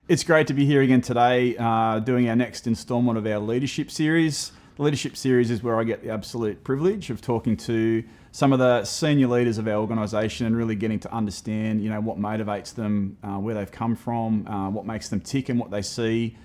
It's great to be here again today, doing our next instalment of our leadership series. The leadership series is where I get the absolute privilege of talking to some of the senior leaders of our organisation and really getting to understand, what motivates them, where they've come from, what makes them tick, and what they see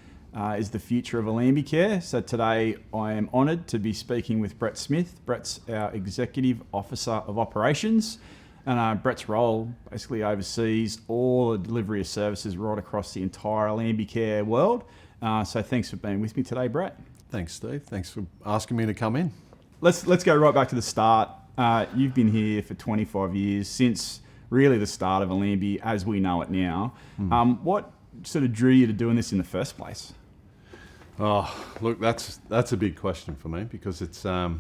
is the future of Allambie Care. So today I am honoured to be speaking with Brett Smith. Brett's our Executive Officer of Operations. And Brett's role basically oversees all the delivery of services right across the entire Allambie Care world. So thanks for being with me today, Brett. Thanks, Steve. Thanks for asking me to come in. Let's go right back to the start. You've been here for 25 years, since really the start of Allambie as we know it now. What sort of drew you to doing this in the first place? Oh, look, that's a big question for me because it's. I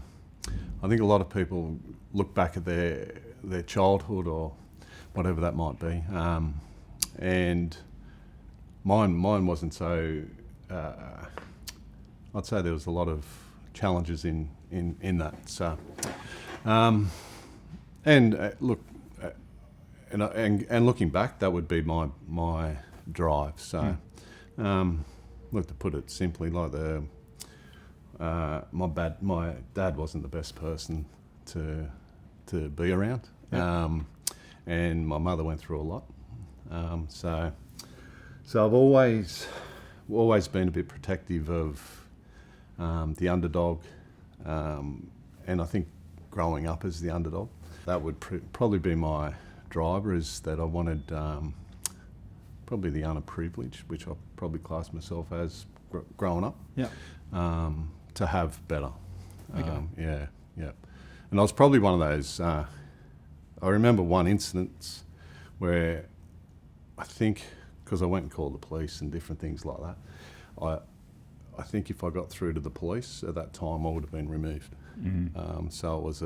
think a lot of people look back at their childhood or whatever that might be, and mine wasn't so. I'd say there was a lot of challenges in that. So, and looking back, that would be my drive. So, look, to put it simply, like my dad wasn't the best person to be around. And my mother went through a lot. So I've always been a bit protective of the underdog, and I think growing up as the underdog, that would probably be my driver, is that I wanted probably the underprivileged, which I probably class myself as growing up, to have better. Yeah. And I was probably one of those. I remember one instance where I think, because I went and called the police and different things like that, I think if I got through to the police at that time, I would have been removed. So it was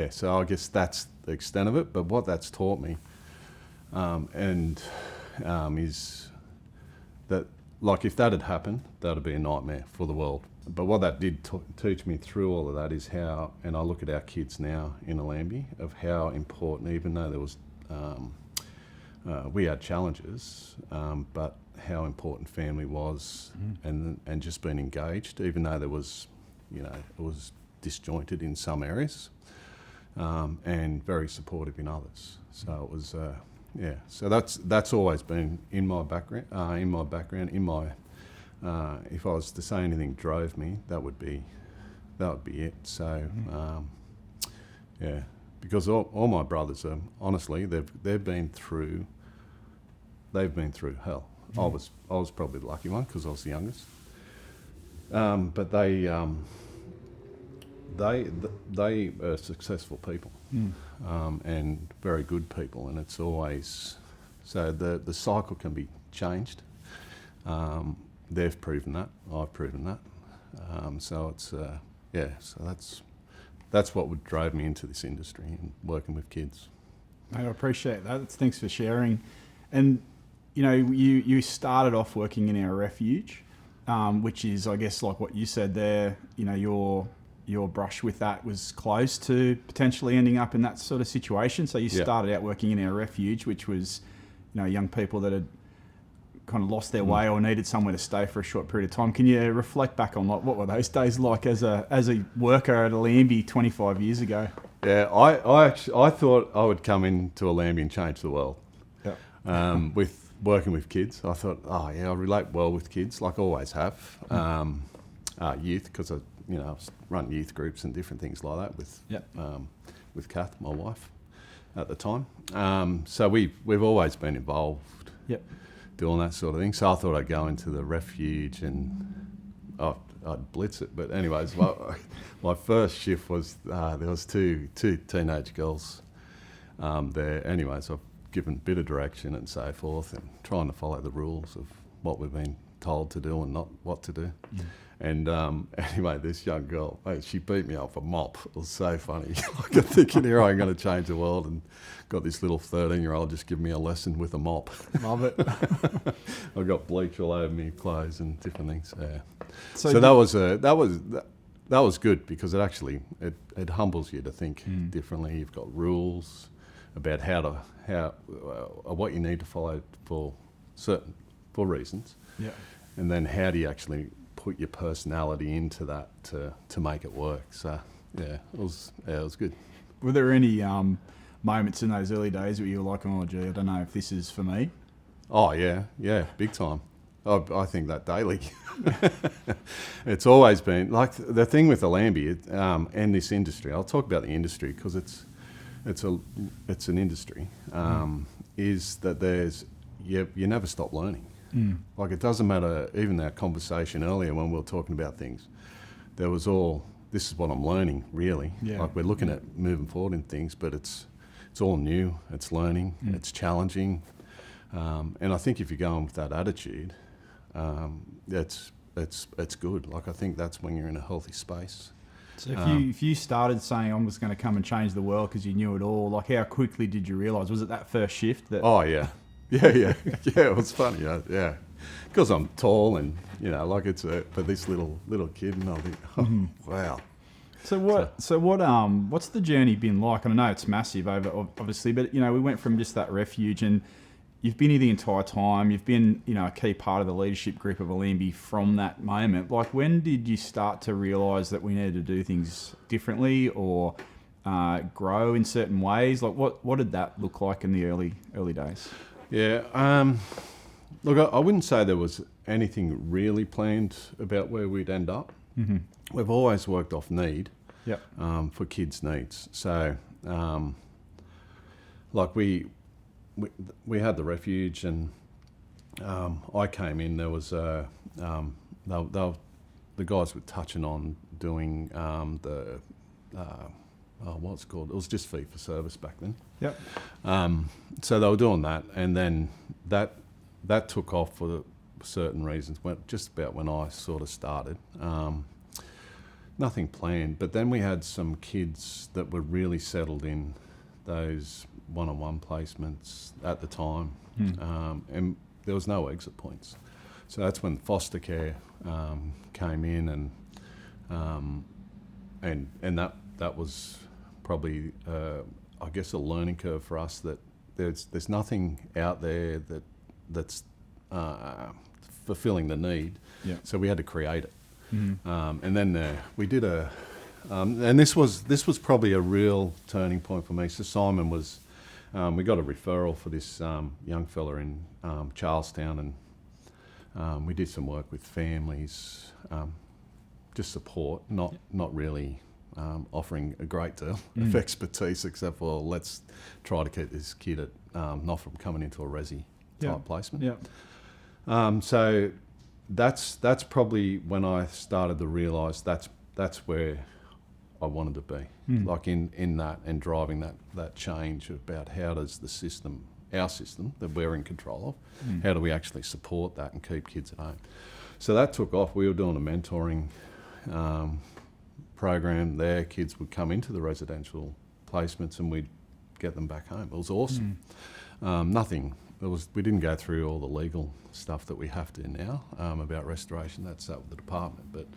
so I guess that's the extent of it. But what that's taught me is that, like, if that had happened, that would be a nightmare for the world. But what that did teach me through all of that is how, and I look at our kids now in Allambie, of how important, even though there was, we had challenges, but how important family was, and just being engaged, even though there was, it was disjointed in some areas, and very supportive in others. So it was, So that's always been in my background. If I was to say anything drove me, that would be it. So, because all my brothers are, honestly, they've been through hell. I was probably the lucky one because I was the youngest. But they are successful people, and very good people, and it's always, so the cycle can be changed. They've proven that. I've proven that. So it's So that's what would drive me into this industry and working with kids. Mate, I appreciate that. Thanks for sharing. And you started off working in our refuge, which is, I guess, like what you said there. Your brush with that was close to potentially ending up in that sort of situation. So you started out working in our refuge, which was, young people that had kind of lost their way or needed somewhere to stay for a short period of time. Can you reflect back on what were those days like as a worker at Allambie 25 years ago? Yeah, I thought I would come into Allambie and change the world. Yeah. With working with kids, I thought, I relate well with kids, like I always have. Youth, because I run youth groups and different things like that with Kath, my wife, at the time. So we've always been involved. Yep. Doing that sort of thing. So I thought I'd go into the refuge and I'd blitz it. But anyways, my first shift was, there was two teenage girls there. Anyways, I've given a bit of direction and so forth, and trying to follow the rules of what we've been told to do and not what to do. And anyway, this young girl, mate, she beat me up a mop. It was so funny. I could thinking, here I'm going to change the world, and got this little 13-year-old just give me a lesson with a mop. Love it. I got bleach all over me clothes and different things. Yeah. So that was good, because it actually it humbles you to think differently. You've got rules about what you need to follow for reasons, Yeah. and then how do you actually put your personality into that to make it work. So it was good. Were there any moments in those early days where you were like, oh gee, I don't know if this is for me? Oh yeah, big time. I think that daily. It's always been like the thing with Allambie and this industry. I'll talk about the industry because it's an industry. Is that you never stop learning. Like it doesn't matter. Even our conversation earlier when we were talking about things, there was all this is what I'm learning really. Yeah. Like we're looking at moving forward in things, but it's all new. It's learning. It's challenging. And I think if you're going with that attitude, it's good. Like I think that's when you're in a healthy space. So if you started saying I'm just going to come and change the world because you knew it all, like how quickly did you realise? Was it that first shift? Oh yeah. It was funny. Yeah, because I'm tall and like it's for this little kid, and I think, wow. So what's the journey been like? And I know it's massive over obviously, but we went from just that refuge, and you've been here the entire time. You've been a key part of the leadership group of Allambie from that moment. Like when did you start to realise that we needed to do things differently or grow in certain ways? Like what did that look like in the early days? Yeah. Look, I wouldn't say there was anything really planned about where we'd end up. Mm-hmm. We've always worked off need. Yep. For kids' needs. So, like we had the refuge, and I came in. There was the guys were touching on doing what's it called? It was just fee for service back then. Yep. So they were doing that, and then that took off for certain reasons. Just about when I sort of started. Nothing planned, but then we had some kids that were really settled in those one-on-one placements at the time, and there was no exit points. So that's when foster care came in, and that was probably I guess a learning curve for us, that there's nothing out there that's fulfilling the need. Yeah. So we had to create it. Mm-hmm. And then we did and this was probably a real turning point for me. So Simon was, we got a referral for this young fella in Charlestown, and we did some work with families, just support, not really offering a great deal of expertise, except for let's try to keep this kid at not from coming into a resi type placement. Yeah. So that's probably when I started to realise that's where I wanted to be, like in that, and driving that change about how does our system that we're in control of, how do we actually support that and keep kids at home? So that took off. We were doing a mentoring program there. Kids would come into the residential placements and we'd get them back home. It was awesome. We didn't go through all the legal stuff that we have to now about restoration. That's up with the department. But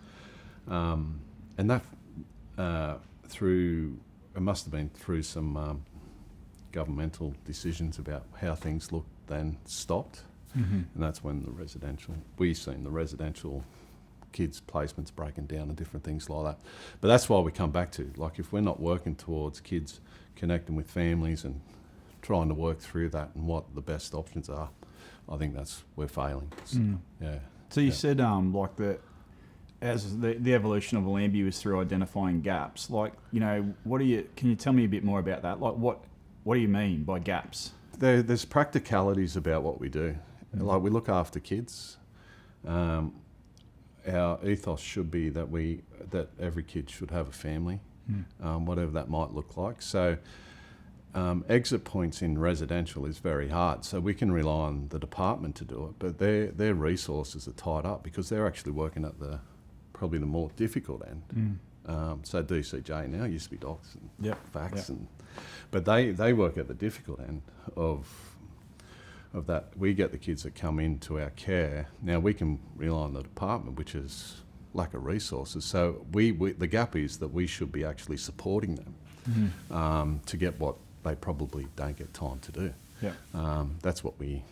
and that it must have been through some governmental decisions about how things looked, then stopped, and that's when we seen the residential kids placements breaking down and different things like that. But that's why we come back to, like, if we're not working towards kids connecting with families and trying to work through that and what the best options are, I think we're failing. So, yeah. So you said like as the evolution of Allambie was through identifying gaps. Like, can you tell me a bit more about that? Like what do you mean by gaps? There's practicalities about what we do. Like, we look after kids. Our ethos should be that every kid should have a family, whatever that might look like. So exit points in residential is very hard. So we can rely on the department to do it, but their resources are tied up because they're actually working at probably the more difficult end. So DCJ now used to be docs and facts, but they work at the difficult end of that. We get the kids that come into our care. Now we can rely on the department, which is lack of resources. So the gap is that we should be actually supporting them to get what they probably don't get time to do. Yeah. That's what we,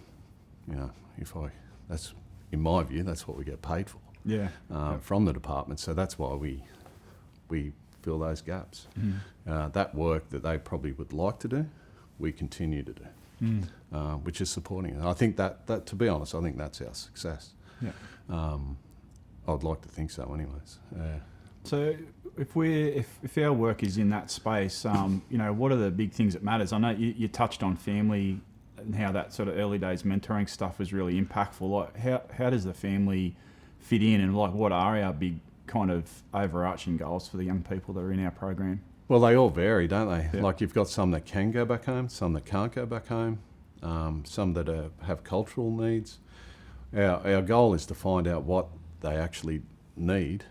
that's in my view, that's what we get paid for. Yeah. From the department. So that's why we fill those gaps. That work that they probably would like to do, we continue to do, which is supporting it. I think that to be honest, I think that's our success. Yeah. I'd like to think so, anyways. So if our work is in that space, what are the big things that matters? I know you touched on family and how that sort of early days mentoring stuff was really impactful. Like how does the family fit in, and like what are our big kind of overarching goals for the young people that are in our program? Well, they all vary, don't they? Yeah. Like you've got some that can go back home, some that can't go back home, some that have cultural needs. Our goal is to find out what they actually need.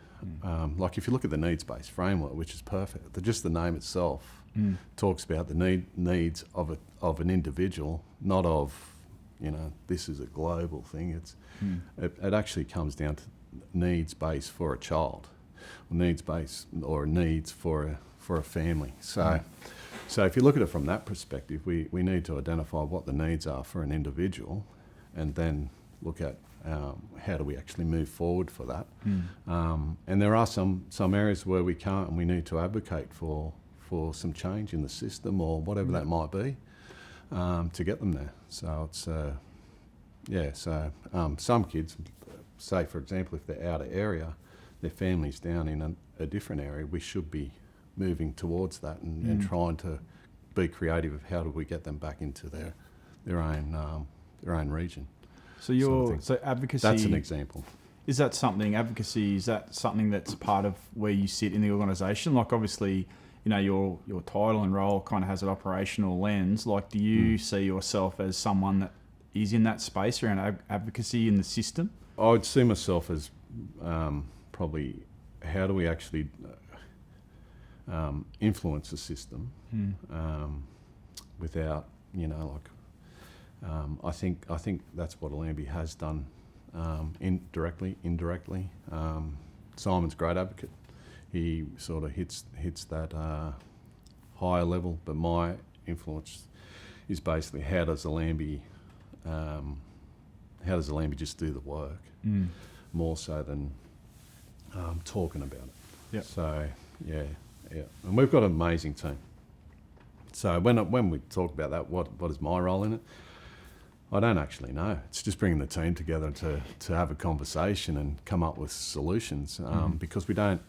Like if you look at the needs-based framework, which is perfect, just the name itself talks about the needs of an individual, not of, this is a global thing. It actually comes down to needs-based for a child, needs-based or needs for a family. So if you look at it from that perspective, we need to identify what the needs are for an individual, and then look at how do we actually move forward for that. And there are some areas where we can't, and we need to advocate for some change in the system or whatever that might be to get them there. So it's some kids, say for example, if they're out of area, their family's down in a different area, we should be moving towards that and trying to be creative of how do we get them back into their own region. So so advocacy. That's an example. Is that something that's part of where you sit in the organisation? Like obviously, your title and role kind of has an operational lens. Like, do you see yourself as someone that is in that space around advocacy in the system? I would see myself as probably how do we actually influence the system without, I think that's what Allambie has done indirectly. Simon's a great advocate. He sort of hits that higher level, but my influence is basically how does Allambie just do the work more so than talking about it. Yep. So yeah, and we've got an amazing team. So when we talk about that, what is my role in it? I don't actually know. It's just bringing the team together to have a conversation and come up with solutions because we don't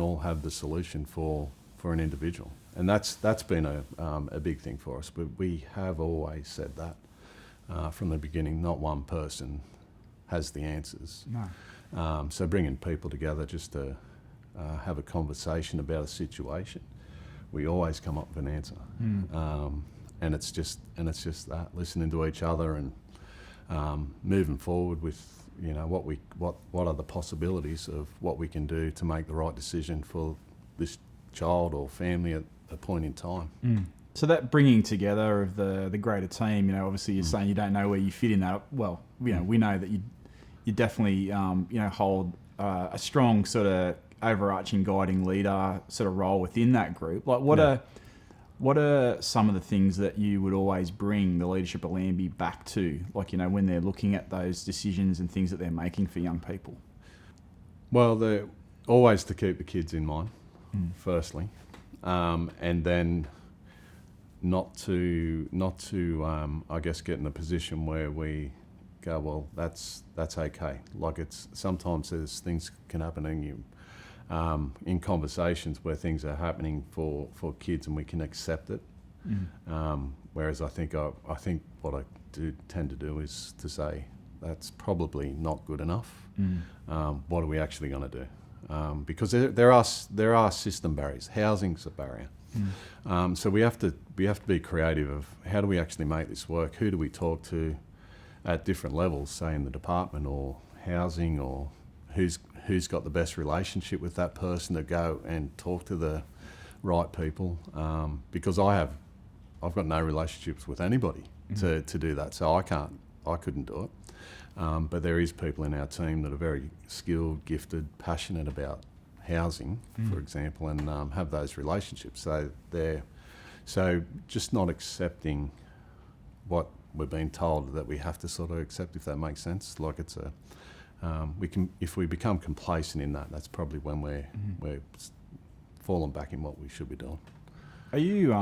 all have the solution for an individual, and that's been a big thing for us. But we have always said that from the beginning. Not one person has the answers. No. So bringing people together just to have a conversation about a situation, we always come up with an answer. And it's just that, listening to each other and moving forward with what are the possibilities of what we can do to make the right decision for this child or family at a point in time. So that bringing together of the greater team, obviously you're saying you don't know where you fit in that. Well, we know that you definitely hold a strong sort of overarching guiding leader sort of role within that group. Like what are some of the things that you would always bring the leadership of Allambie back to, like, when they're looking at those decisions and things that they're making for young people? Well, they're always to keep the kids in mind, firstly, and then not to I guess get in a position where we go, well, that's okay. Like sometimes there's things can happen in conversations where things are happening for kids and we can accept it. Whereas I think what I do tend to do is to say that's probably not good enough. What are we actually going to do? Because there are system barriers. Housing's a barrier. So we have to be creative of how do we actually make this work? Who do we talk to at different levels, say in the department or housing, or who's got the best relationship with that person to go and talk to the right people, because I've got no relationships with anybody to do that, so I couldn't do it. But there is people in our team that are very skilled, gifted, passionate about housing, for example, and have those relationships. So they're So just not accepting what we're being told that we have to sort of accept, if that makes sense. Like it's a, if we become complacent in that, that's probably when we're falling back in what we should be doing. Are you,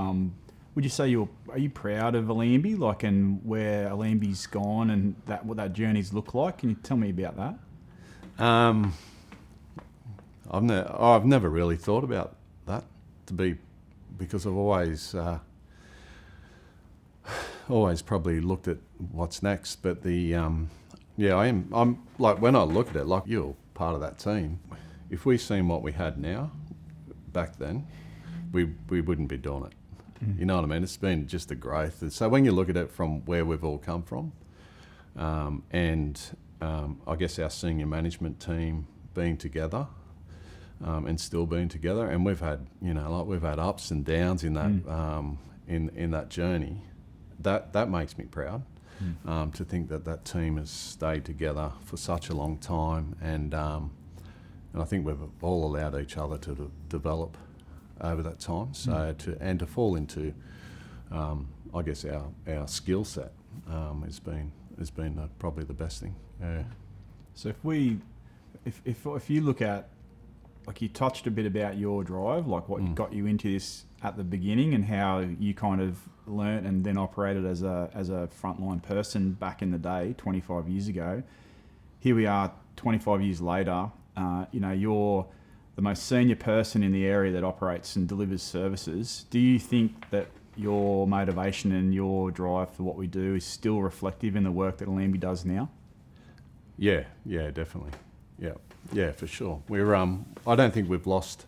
would you say are you proud of Allambie, like, and where Allambie's gone and what that journey's looked like? Can you tell me about that? I've never really thought about that, because I've always probably looked at what's next. But I'm like, when I look at it, like, you're part of that team. If we seen what we had now back then, we wouldn't be doing it. You know what I mean? It's been just a growth. And so when you look at it from where we've all come from, and I guess our senior management team being together, and still being together, and we've had ups and downs in that in that journey. That makes me proud, to think that team has stayed together for such a long time, and I think we've all allowed each other to develop over that time. So to fall into, I guess our skill set has been probably the best thing. Yeah. So if you look at, like, you touched a bit about your drive, like what got you into this at the beginning, and how you kind of learnt and then operated as a frontline person back in the day, 25 years ago. Here we are, 25 years later. You're the most senior person in the area that operates and delivers services. Do you think that your motivation and your drive for what we do is still reflective in the work that Allambie does now? Yeah, definitely. Yeah, for sure. We're I don't think we've lost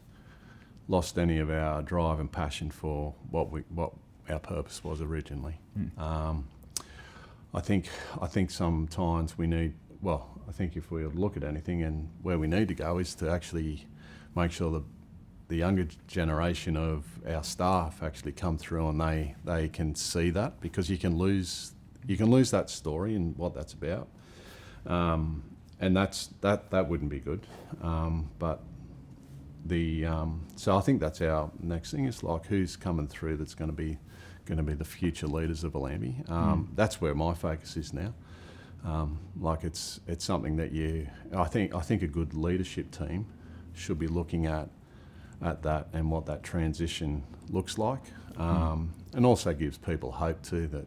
any of our drive and passion for what our purpose was originally. I think sometimes we need. Well, I think if we look at anything, and where we need to go is to actually make sure that the younger generation of our staff actually come through and they can see that, because you can lose that story and what that's about. And that wouldn't be good. But so I think that's our next thing, is like, who's coming through that's going to be the future leaders of Allambie. That's where my focus is now. Like it's something that I think a good leadership team should be looking at that and what that transition looks like, and also gives people hope too that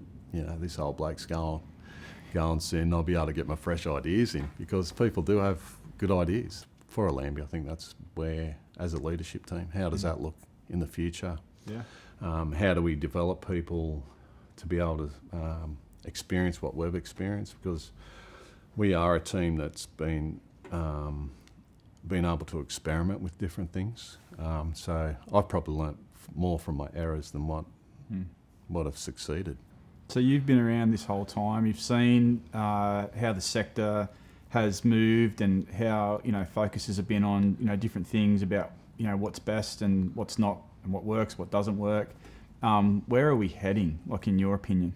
this old bloke's going soon. I'll be able to get my fresh ideas in, because people do have good ideas for Allambie. I think that's where, as a leadership team, how does that look in the future? Yeah. How do we develop people to be able to experience what we've experienced? Because we are a team that's been able to experiment with different things. So I've probably learnt more from my errors than what have succeeded. So you've been around this whole time. You've seen how the sector has moved, and how focuses have been on different things about what's best and what's not, and what works, what doesn't work. Where are we heading, like, in your opinion?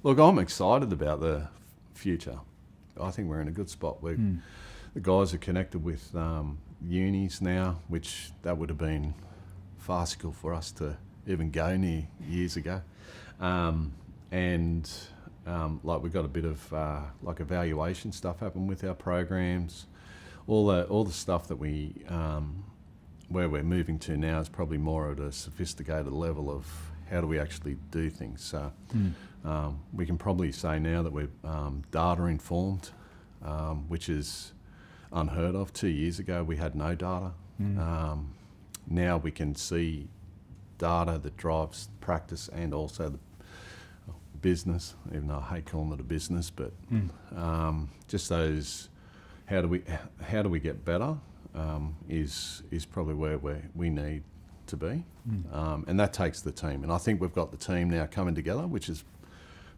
Look, I'm excited about the future. I think we're in a good spot. The guys are connected with unis now, which that would have been farcical for us to even go near years ago. And we've got a bit of like evaluation stuff happen with our programs. All the stuff that where we're moving to now is probably more at a sophisticated level of how do we actually do things. So we can probably say now that we're data informed, which is unheard of. 2 years ago we had no data. Now we can see data that drives practice and also the business, even though I hate calling it a business, but just those, how do we get better, is probably where we need to be, and that takes the team. And I think we've got the team now coming together, which has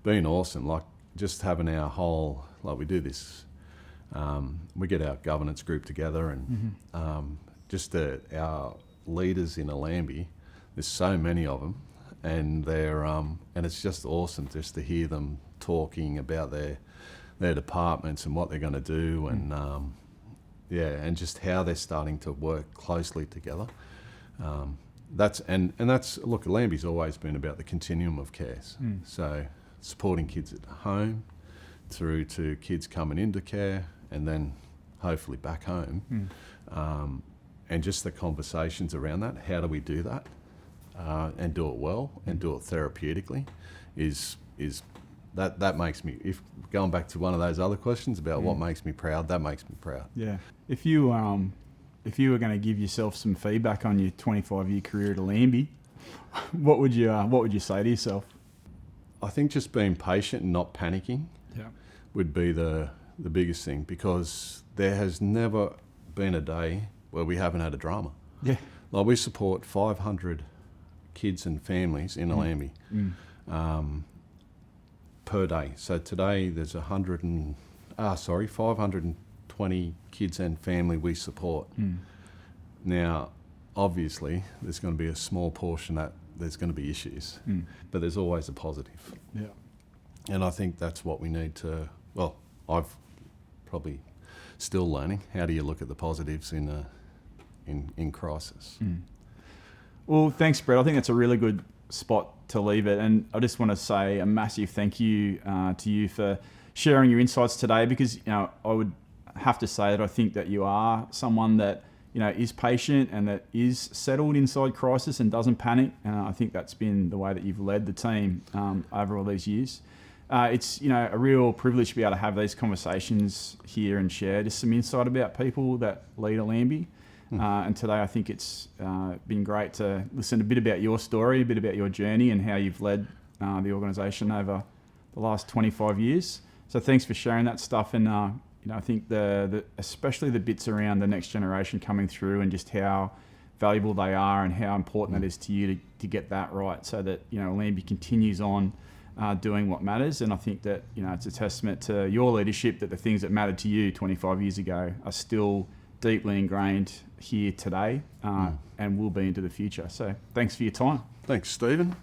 been awesome. Like, just having our whole, like, we do this, we get our governance group together, and just our leaders in Allambie, there's so many of them, and they're and it's just awesome just to hear them talking about their departments and what they're going to do, and and just how they're starting to work closely together. that's look, Lambie's always been about the continuum of cares. So supporting kids at home through to kids coming into care and then hopefully back home. And just the conversations around that, how do we do that and do it well and do it therapeutically is that makes me, if going back to one of those other questions about what makes me proud, that makes me proud. Yeah. If you were going to give yourself some feedback on your 25-year career at Lambie, what would you say to yourself? I think just being patient and not panicking would be the biggest thing, because there has never been a day where we haven't had a drama. Yeah. Like, we support 500 kids and families in Lambie per day. So today there's 520 kids and family we support. Now, obviously, there's going to be a small portion that there's going to be issues, but there's always a positive. Yeah. And I think that's what we need to, well, I've probably still learning, how do you look at the positives in crisis. Well, thanks, Brett. I think that's a really good spot to leave it. And I just want to say a massive thank you to you for sharing your insights today, because, I would have to say that I think that you are someone that, is patient and that is settled inside crisis and doesn't panic. And I think that's been the way that you've led the team over all these years. It's, a real privilege to be able to have these conversations here and share just some insight about people that lead a Lambie. And today I think it's been great to listen a bit about your story, a bit about your journey and how you've led the organisation over the last 25 years. So thanks for sharing that stuff. And, I think especially the bits around the next generation coming through and just how valuable they are and how important that is to you to get that right, so that, Lambie continues on doing what matters. And I think that, it's a testament to your leadership that the things that mattered to you 25 years ago are still deeply ingrained here today and will be into the future. So thanks for your time. Thanks, Stephen.